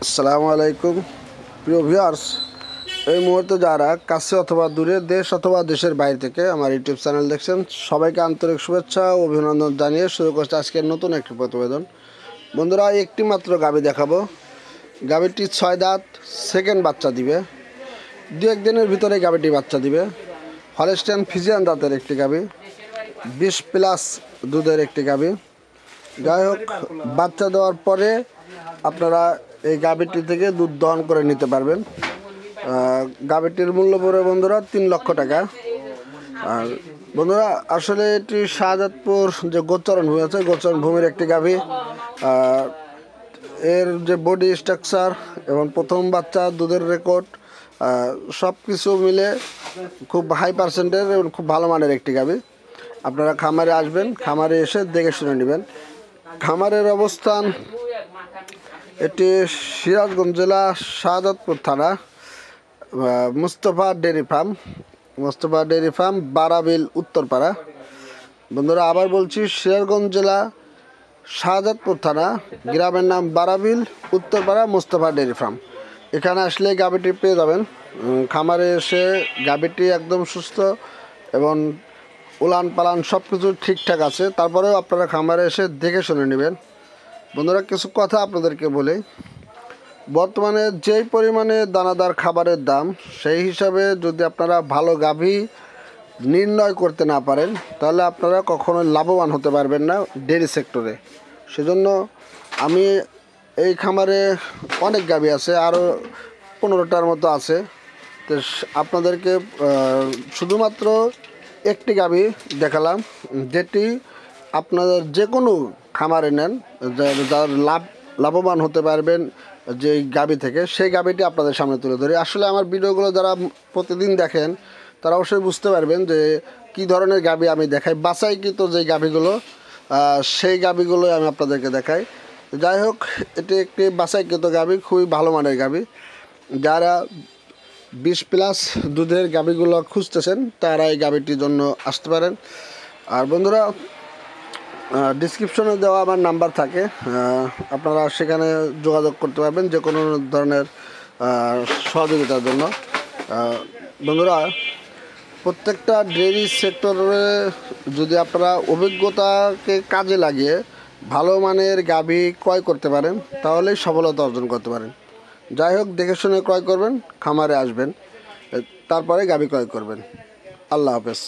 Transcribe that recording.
আসসালামু আলাইকুম প্রিয় ভিউয়ার্স, এই মুহূর্তে যারা কাছে অথবা দূরে, দেশ অথবা দেশের বাইরে থেকে আমার ইউটিউব চ্যানেল দেখছেন, সবাইকে আন্তরিক শুভেচ্ছা ও অভিনন্দন জানিয়ে শুরু করছে আজকের নতুন একটি প্রতিবেদন। বন্ধুরা, একটি মাত্র গাভী দেখাবো। গাভীটি 6 দাঁত, সেকেন্ড বাচ্চা দিবে। 2-1 দিনের ভিতরে গাভীটি বাচ্চা দিবে। হলস্টাইন ফ্রিজিয়ান দাঁতের একটি গাভী, 20+ দুধের একটি গাভী। যাই হোক, বাচ্চা দেওয়ার পরে আপনারা এই গাভীটি থেকে দুধ দহন করে নিতে পারবেন। গাভীটির মূল্য পড়ে বন্ধুরা 3 লক্ষ টাকা। আর বন্ধুরা, আসলে এটি শাহজাদপুর যে গোচরণ ভূমি আছে, গোচরণ ভূমির একটি গাভী। এর যে বডি স্ট্রাকচার এবং প্রথম বাচ্চা দুধের রেকর্ড সব কিছু মিলে খুব হাই পার্সেন্টের এবং খুব ভালো মানের একটি গাভী। আপনারা খামারে আসবেন, খামারে এসে দেখে শুনে নেবেন। খামারের অবস্থান এটি সিরাজগঞ্জ জেলা, শাহজাদপুর থানা, মুস্তফা ডেয়ারি ফার্ম, বারাবিল, উত্তরপাড়া। বন্ধুরা, আবার বলছি, সিরাজগঞ্জ জেলা, শাহজাদপুর থানা, গ্রামের নাম বারাবিল, উত্তরপাড়া, মুস্তফা ডেয়ারি ফার্ম। এখানে আসলে গাভীটি পেয়ে যাবেন। খামারে এসে গাভীটি একদম সুস্থ এবং উলান পালান সব কিছু ঠিকঠাক আছে। তারপরেও আপনারা খামারে এসে দেখে শুনে নেবেন। বন্ধুরা, কিছু কথা আপনাদেরকে বলি। বর্তমানে যেই পরিমাণে দানাদার খাবারের দাম, সেই হিসাবে যদি আপনারা ভালো গাভী নির্ণয় করতে না পারেন, তাহলে আপনারা কখনোই লাভবান হতে পারবেন না ডেয়ারি সেক্টরে। সেজন্য আমি এই খামারে অনেক গাভী আছে, আরও 15টার মতো আছে। তো আপনাদেরকে শুধুমাত্র একটি গাভী দেখালাম, যেটি আপনাদের যে কোনো খামারে নেন, যার লাভবান হতে পারবেন যে গাভী থেকে, সেই গাভীটি আপনাদের সামনে তুলে ধরি। আসলে আমার ভিডিওগুলো যারা প্রতিদিন দেখেন, তারা অবশ্যই বুঝতে পারবেন যে কী ধরনের গাভী আমি দেখাই। বাছাইকৃত যে গাভীগুলো, সেই গাভীগুলোই আমি আপনাদেরকে দেখাই। যাই হোক, এটি একটি বাছাইকৃত গাভী, খুবই ভালো মানের গাভী। যারা 20+ দুধের গাভীগুলো খুঁজতেছেন, তারা এই গাভীটির জন্য আসতে পারেন। আর বন্ধুরা, ডিসক্রিপশনে দেওয়া আমার নাম্বার থাকে, আপনারা সেখানে যোগাযোগ করতে পারবেন যে কোনো ধরনের সহযোগিতার জন্য। বন্ধুরা, প্রত্যেকটা ডেয়ারি সেক্টরে যদি আপনারা অভিজ্ঞতাকে কাজে লাগিয়ে ভালো মানের গাভী ক্রয় করতে পারেন, তাহলেই সফলতা অর্জন করতে পারেন। যাই হোক, দেখে শুনে ক্রয় করবেন, খামারে আসবেন, তারপরে গাভী ক্রয় করবেন। আল্লাহ হাফেজ।